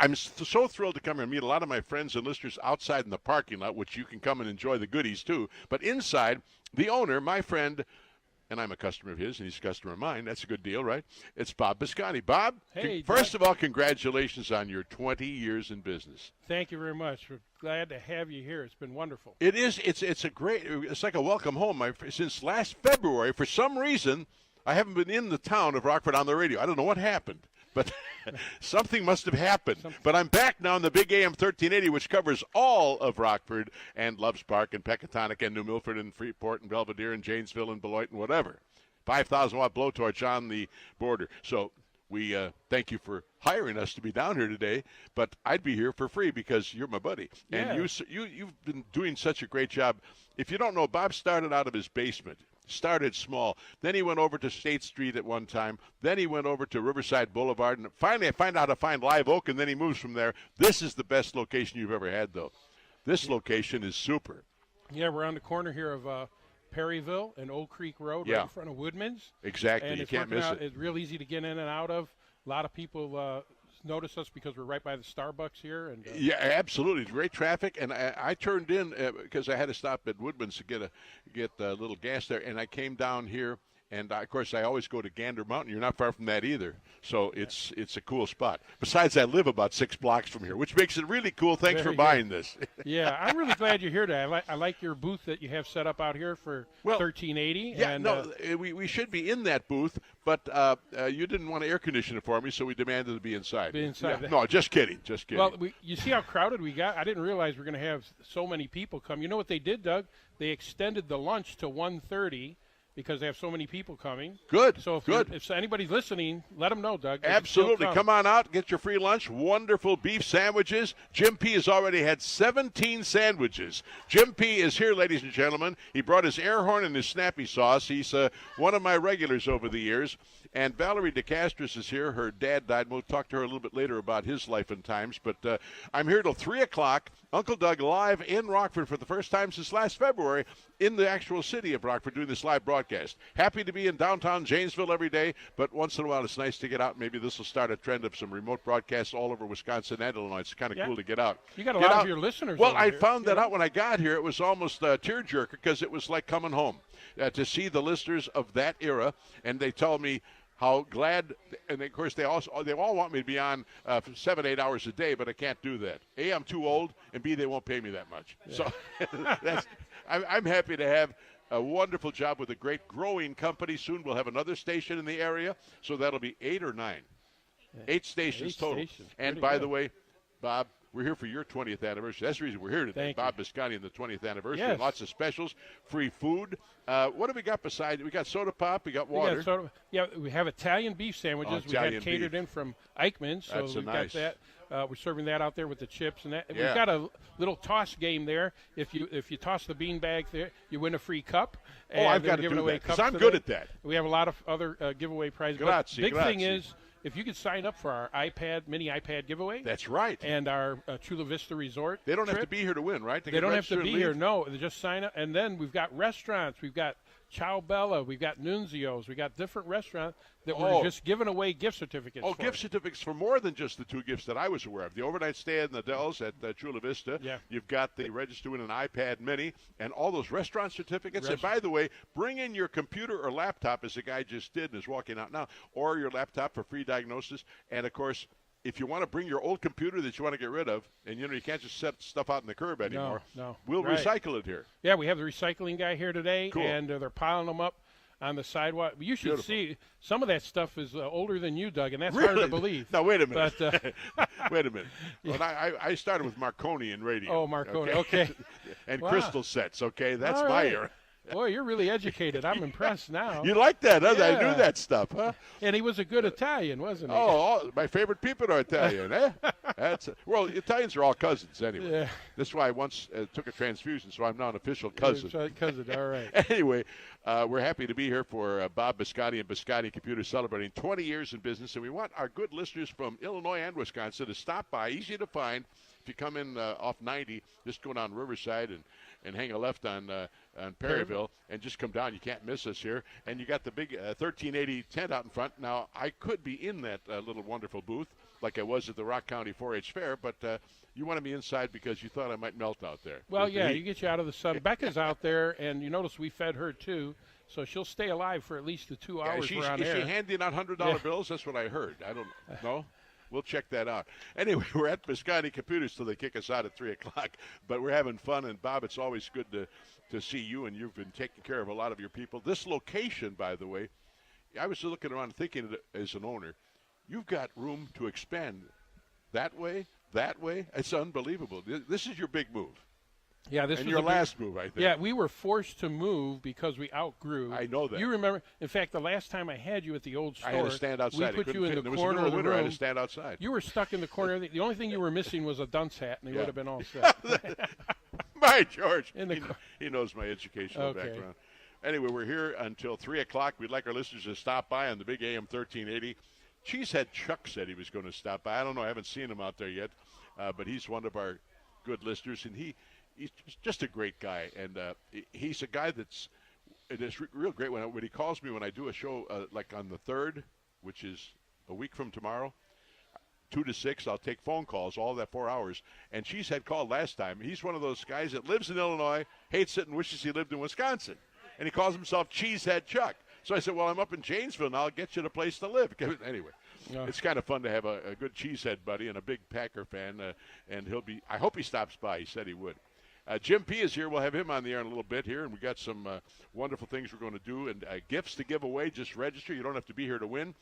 I'm so thrilled to come here and meet a lot of my friends and listeners outside in the parking lot, which you can come and enjoy the goodies too. But inside, the owner, my friend, and I'm a customer of his, and he's a customer of mine. That's a good deal, right? It's Bob Bisconti. Bob, hey, first of all, congratulations on your 20 years in business. Thank you very much. We're glad to have you here. It's been wonderful. It is. It's a great. It's like a welcome home. Since last February, for some reason, I haven't been in the town of Rockford on the radio. I don't know what happened, but something must have happened. But I'm back now on the big AM 1380, which covers all of Rockford and Loves Park and Pecatonic and New Milford and Freeport and Belvedere and Janesville and Beloit and whatever. 5,000-watt blowtorch on the border. So we thank you for hiring us to be down here today, but I'd be here for free because you're my buddy. And you've been doing such a great job. If you don't know, Bob started out of his basement. Started small. Then he went over to State Street at one time. Then he went over to Riverside Boulevard. And finally, I find out how to find Live Oak, and then he moves from there. This is the best location you've ever had, though. This location is super. Yeah, we're on the corner here of Perryville and Old Creek Road, right in front of Woodman's. Exactly. And you can't miss it. It's real easy to get in and out of. A lot of people notice us because we're right by the Starbucks here. And yeah, absolutely. Great traffic. And I turned in because I had to stop at Woodman's to get a little gas there. And I came down here. And, of course, I always go to Gander Mountain. You're not far from that either. So it's a cool spot. Besides, I live about 6 blocks from here, which makes it really cool. Thanks for buying this. Yeah, I'm really glad you're here today. I like your booth that you have set up out here for 1380. Yeah, and, we should be in that booth, but you didn't want to air condition it for me, so we demanded to be inside. Yeah, no, just kidding. Well, you see how crowded we got? I didn't realize we're going to have so many people come. You know what they did, Doug? They extended the lunch to 1:30. Because they have so many people coming. Good. So if anybody's listening, let them know, Doug. Absolutely. Come on out, get your free lunch. Wonderful beef sandwiches. Jim P. has already had 17 sandwiches. Jim P. is here, ladies and gentlemen. He brought his air horn and his snappy sauce. He's one of my regulars over the years. And Valerie DeCastris is here. Her dad died. We'll talk to her a little bit later about his life and times. But I'm here till 3 o'clock. Uncle Doug live in Rockford for the first time since last February in the actual city of Rockford doing this live broadcast. Happy to be in downtown Janesville every day, but once in a while it's nice to get out. Maybe this will start a trend of some remote broadcasts all over Wisconsin and Illinois. It's kind of cool to get out. You got a lot of your listeners. Well, I here. found that out when I got here. It was almost a tearjerker because it was like coming home to see the listeners of that era, and they told me how glad, and of course they all want me to be on for 7-8 hours a day, but I can't do that. A, I'm too old, and B, they won't pay me that much. Yeah. So I'm happy to have a wonderful job with a great growing company. Soon we'll have another station in the area, so that'll be 8 or 9. 8 stations total. And by the way, Bob, we're here for your 20th anniversary. That's the reason we're here today. Bob Bisconti and the 20th anniversary. Yes. Lots of specials, free food. What have we got besides? We got soda pop. We got water. We have Italian beef sandwiches. We had catered in from Eichmann's. So we've got that. We're serving that out there with the chips and that. Yeah. We've got a little toss game there. If you toss the bean bag there, you win a free cup. And I've got to do that because I'm good at that. We have a lot of other giveaway prizes. Grazie, big thing is, if you could sign up for our mini iPad giveaway. That's right. And our Chula Vista Resort They don't trip. have to be here to win, right? They don't have to be here, no. They just sign up. And then we've got restaurants. We've got Ciao Bella. We've got Nunzio's. We've got different restaurants that we're just giving away gift certificates for. Gift certificates for more than just the 2 gifts that I was aware of. The overnight stay at the Dells at Chula Vista. Yeah. You've got the register win an iPad mini and all those restaurant certificates. And by the way, bring in your computer or laptop, as the guy just did and is walking out now, or your laptop for free diagnosis. And, of course, if you want to bring your old computer that you want to get rid of, and, you can't just set stuff out in the curb anymore. No. We'll recycle it here. Yeah, we have the recycling guy here today, cool. And they're piling them up on the sidewalk. You should see some of that stuff is older than you, Doug, and that's hard to believe. Now, wait a minute. But, wait a minute. Well, I started with Marconi in radio. Oh, Marconi, okay. And crystal sets, okay? That's my era. Boy, you're really educated. I'm impressed now. You like that, huh? Yeah. I knew that stuff, huh? And he was a good Italian, wasn't he? Oh, my favorite people are Italian, eh? Well, Italians are all cousins anyway. Yeah. That's why I once took a transfusion, so I'm now an official cousin. Cousin, all right. Anyway, we're happy to be here for Bob Bisconti and Bisconti Computers celebrating 20 years in business, and we want our good listeners from Illinois and Wisconsin to stop by. Easy to find. If you come in off 90, just go down Riverside and hang a left on Perryville and just come down. You can't miss us here. And you got the big 1380 tent out in front. Now, I could be in that little wonderful booth, like I was at the Rock County 4-H Fair, but you wanted me inside because you thought I might melt out there. Well, yeah, you get you out of the sun. Becca's out there, and you notice we fed her too, so she'll stay alive for at least the 2 hours we're on air. Is she handing out $100 bills? That's what I heard. I don't know. We'll check that out. Anyway, we're at Bisconti Computers till they kick us out at 3 o'clock, but we're having fun. And, Bob, it's always good to see you, and you've been taking care of a lot of your people. This location, by the way, I was looking around thinking as an owner, you've got room to expand that way. It's unbelievable. This is your big move. Yeah, this was your last move, I think. Yeah, we were forced to move because we outgrew. I know that. You remember, in fact, the last time I had you at the old store, I had to stand outside. We put you in the corner of the room. I had to stand outside. You were stuck in the corner. The only thing you were missing was a dunce hat, and you would have been all set. My George. He knows my educational background. Anyway, we're here until 3 o'clock. We'd like our listeners to stop by on the big AM 1380. Cheesehead Chuck said he was going to stop by. I don't know. I haven't seen him out there yet, but he's one of our good listeners, and he's just a great guy. And he's a guy that's real great when he calls me when I do a show like on the 3rd, which is a week from tomorrow, 2 to 6. I'll take phone calls all that 4 hours. And Cheesehead called last time. He's one of those guys that lives in Illinois, hates it, and wishes he lived in Wisconsin. And he calls himself Cheesehead Chuck. So I said, well, I'm up in Janesville, and I'll get you a place to live. Anyway, it's kind of fun to have a good Cheesehead buddy and a big Packer fan, and I hope he stops by. He said he would. Jim P. is here. We'll have him on the air in a little bit here, and we got some wonderful things we're going to do, and gifts to give away. Just register. You don't have to be here to win.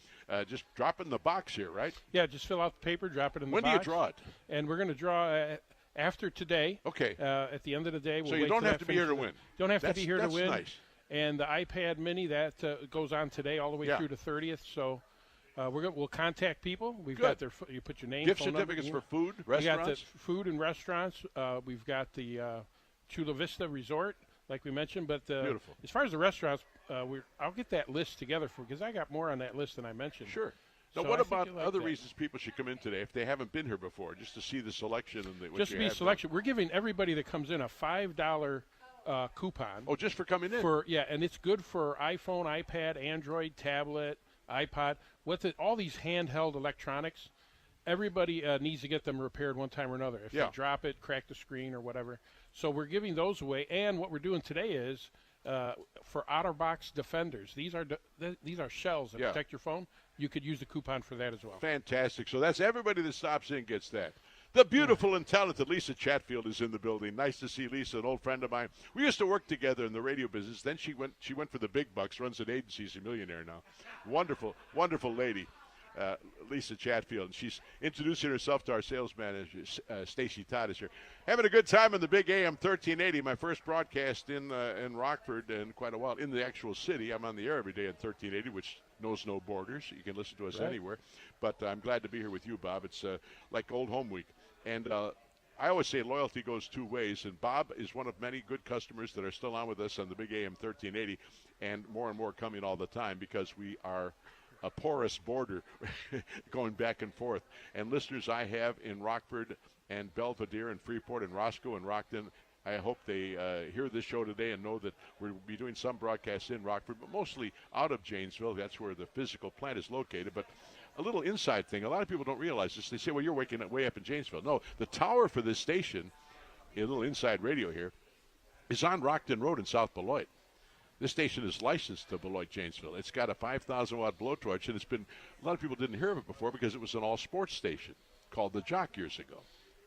Just drop it in the box here, right? Yeah, just fill out the paper, drop it in the box. When do you draw it? And we're going to draw after today. Okay. At the end of the day. So you don't have to be here to win. Don't have to be here to win. That's nice. And the iPad Mini, that goes on today all the way through to 30th. So we'll contact people. We've got you put your name, gift phone certificates number, for food, restaurants. We got the food and restaurants. We've got the Chula Vista Resort, like we mentioned. But beautiful. As far as the restaurants, I'll get that list together because I got more on that list than I mentioned. Sure. Now, what about other reasons people should come in today if they haven't been here before, just to see the selection and just to be selection? We're giving everybody that comes in a $5 coupon. Oh, just for coming in? And it's good for iPhone, iPad, Android, tablet, iPod. All these handheld electronics, everybody needs to get them repaired one time or another. If they drop it, crack the screen or whatever. So we're giving those away. And what we're doing today is for OtterBox Defenders. These are shells that protect your phone. You could use the coupon for that as well. Fantastic. So that's everybody that stops in gets that. The beautiful and talented Lisa Chatfield is in the building. Nice to see Lisa, an old friend of mine. We used to work together in the radio business. Then she went for the big bucks, runs an agency, she's a millionaire now. Wonderful, wonderful lady, Lisa Chatfield. And she's introducing herself to our sales manager, Stacy Todd is here. Having a good time in the big AM 1380, my first broadcast in Rockford in quite a while, in the actual city. I'm on the air every day at 1380, which knows no borders. You can listen to us anywhere. But I'm glad to be here with you, Bob. It's like old home week. And I always say loyalty goes two ways, and Bob is one of many good customers that are still on with us on the big AM 1380, and more coming all the time because we are a porous border going back and forth. And listeners I have in Rockford and Belvedere and Freeport and Roscoe and Rockton, I hope they hear this show today and know that we'll be doing some broadcasts in Rockford, but mostly out of Janesville. That's where the physical plant is located. But a little inside thing, a lot of people don't realize this. They say, well, you're waking up way up in Janesville. No, the tower for this station, a little inside radio here, is on Rockton Road in South Beloit. This station is licensed to Beloit, Janesville. It's got a 5,000-watt blowtorch, and a lot of people didn't hear of it before because it was an all-sports station called The Jock years ago.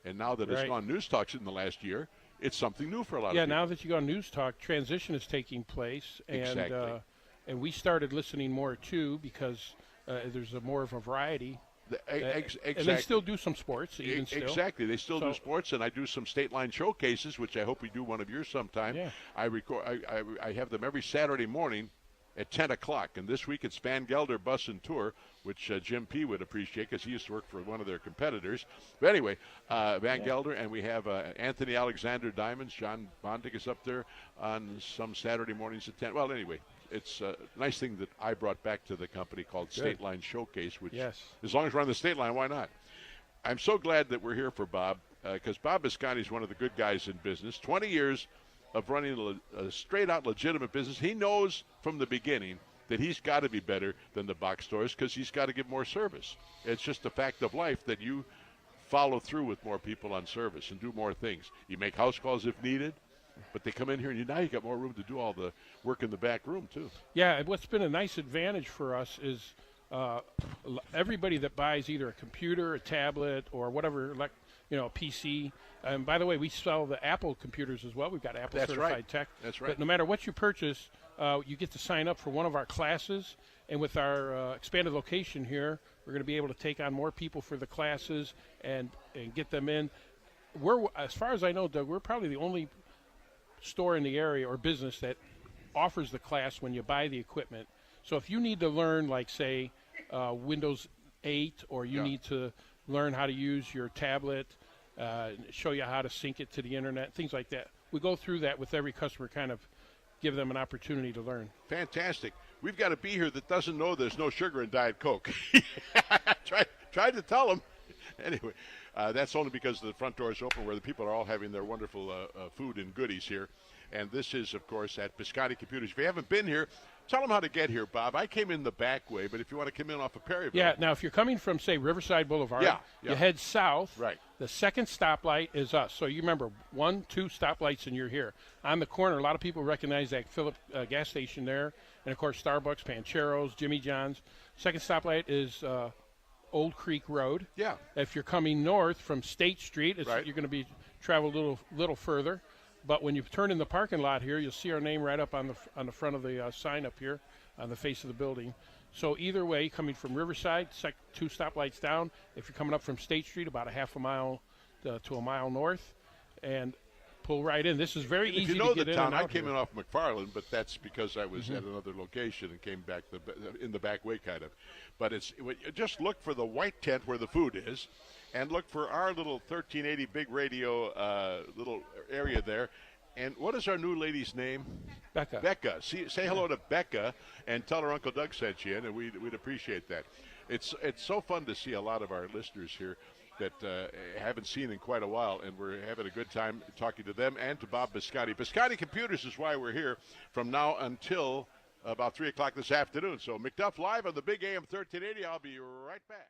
And now that it's gone News Talks in the last year, it's something new for a lot of people. Yeah, now that you go on News Talk, transition is taking place. And, and we started listening more, too, because there's more of a variety. Exactly. And they still do some sports, even still. Exactly. They still do sports, and I do some state line showcases, which I hope we do one of yours sometime. Yeah. I have them every Saturday morning at 10 o'clock. And this week it's Van Gelder Bus and Tour, which Jim P. would appreciate because he used to work for one of their competitors. But anyway, Van Gelder, and we have Anthony Alexander Diamonds. John Bondic is up there on some Saturday mornings at 10. Well, anyway, it's a nice thing that I brought back to the company called State Line Showcase, which as long as we're on the state line, why not? I'm so glad that we're here for Bob because Bob Bisconti is one of the good guys in business. 20 years of running a straight-out legitimate business. He knows from the beginning that he's got to be better than the box stores because he's got to give more service. It's just a fact of life that you follow through with more people on service and do more things. You make house calls if needed, but they come in here and now you got more room to do all the work in the back room too. Yeah, what's been a nice advantage for us is everybody that buys either a computer, a tablet, or whatever, a PC. And by the way, we sell the Apple computers as well. We've got Apple certified tech. That's right. But no matter what you purchase, you get to sign up for one of our classes. And with our expanded location here, we're going to be able to take on more people for the classes and get them in. As far as I know, Doug, we're probably the only store in the area or business that offers the class when you buy the equipment. So if you need to learn, like, say, Windows 8, or you need to learn how to use your tablet, show you how to sync it to the internet, things like that. We go through that with every customer, kind of give them an opportunity to learn. Fantastic. We've got a bee here that doesn't know there's no sugar in Diet Coke. Tried to tell him. Anyway, that's only because the front door is open where the people are all having their wonderful food and goodies here. And this is, of course, at Bisconti Computers. If you haven't been here, tell them how to get here, Bob. I came in the back way, but if you want to come in off of Perryville. Yeah, now if you're coming from, say, Riverside Boulevard, you head south. Right. The second stoplight is us. So you remember 1, 2 stoplights and you're here. On the corner, a lot of people recognize that Phillip gas station there. And, of course, Starbucks, Pancheros, Jimmy John's. Second stoplight is Old Creek Road. Yeah. If you're coming north from State Street, you're going to be travel a little further. But when you turn in the parking lot here, you'll see our name right up on the front of the sign up here on the face of the building. So either way, coming from Riverside, 2 stoplights down. If you're coming up from State Street, about a half a mile to a mile north, and pull right in. This is very easy to get in and out. If you know the town, I came in off McFarland, but that's because I was at another location and came back in the back way, kind of. But just look for the white tent where the food is, and look for our little 1380 big radio little area there. And what is our new lady's name? Becca. Becca. Say hello to Becca and tell her Uncle Doug sent you in, and we'd appreciate that. It's so fun to see a lot of our listeners here that haven't seen in quite a while, and we're having a good time talking to them and to Bob Bisconti. Bisconti Computers is why we're here from now until about 3 o'clock this afternoon. So McDuff Live on the Big AM 1380. I'll be right back.